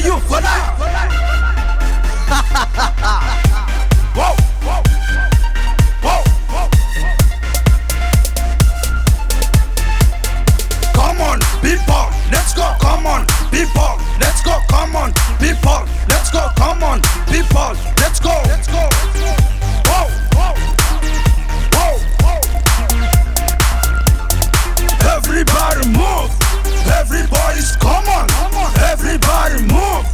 you for that. Whoa, whoa, whoa, whoa. Come on, people, let's go. Come on, people, let's go. Come on, people, let's go. Come on, people, let's go. Let's go. Whoa, whoa, whoa, whoa. Everybody move. Everybody's come on. Everybody move.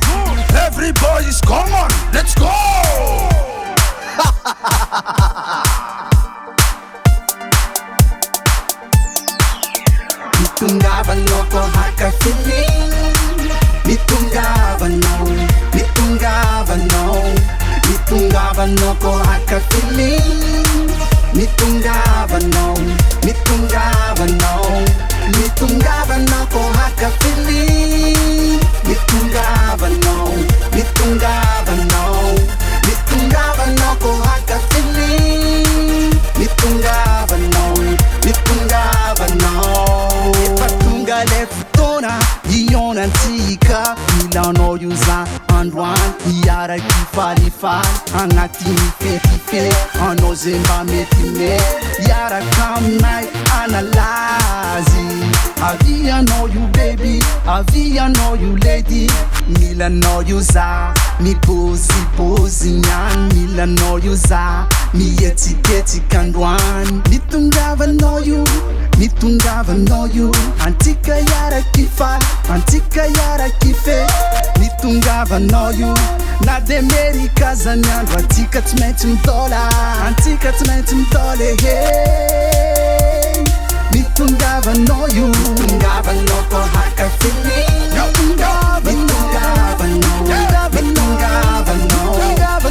Everybody's come on. Let's go. Mitungavano ko haka feeling. Mitungavano ko haka feeling. Mitungavano ko haka feeling. Mitungavano ko haka feeling. Mitungavano Ipatunga lefutona Iona antika Milano yuza andwan Iara kifalifal Angatini fetife Ano zemba metime Iara kamnai analazi Avia know you baby Avia know you lady Mila know you za Mi pozi nyan Mila know you za Mi etiketi kandwan Mitungava know you Antika yara kifal Antika yara kife Mitungava know you Na demerika zanyandwa Antika tumetum dola hey Mitungava know you Mitungava no ko haka feeling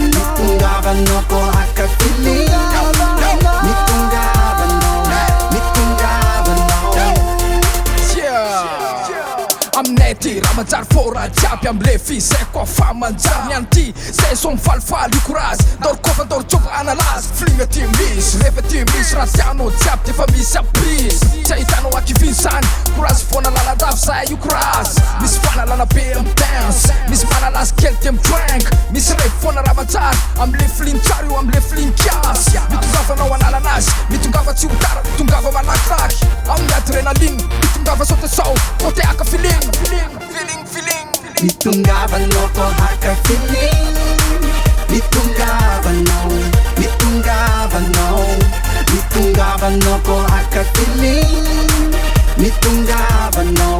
Mitungava no ko haka feeling Amnety raha manjary fôra jiaby amle fiseko fa manjary mianty zay som falifaly io courage ndorokôfa ndorotsôva analazy fligna ty misy rehefa ty misy raha tianao jiaby defa misy abrisy tsy ahitanao akiviny zany courage foana laladavy zay io courage misy fanalana be am dance misy manalazy kely ty am drank misy rehefa foana raha manjary amle filiny tsara io amle filiny kiasy mitongavanao analanazy mitongava tsy hotara mitongava malakilaky amin'ny adrénaline mitongava sao te sao côté aka feeling Mitungavano ko haka feeling Mitungavano ko haka feeling Mitungavano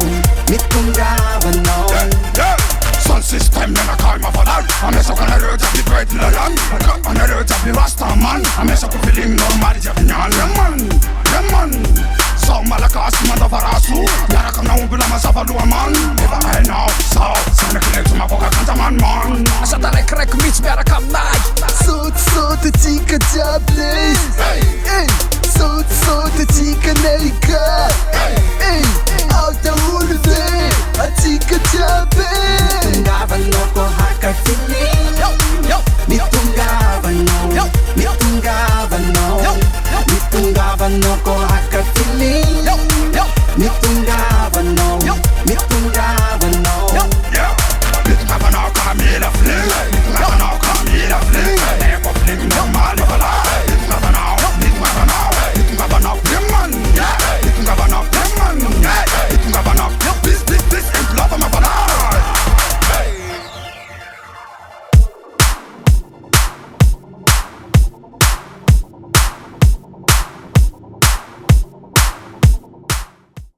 Son system nena kalma valar Amesa kana röja bli böjd lalang Kana röja bli rastaman Amesa ko feeling normal jabi nyan Lemon Sao malakas manda varasu Yara kana umbila masavalua man Eva hey now Sao Sana kinetu maboga kanta man Asa tarek mits miara kamnay Sot tika diable Sot tika nelika Alta ulve Atika diable Mitungavano ko haka feeling Mitungavano ko haka feeling Mitungavano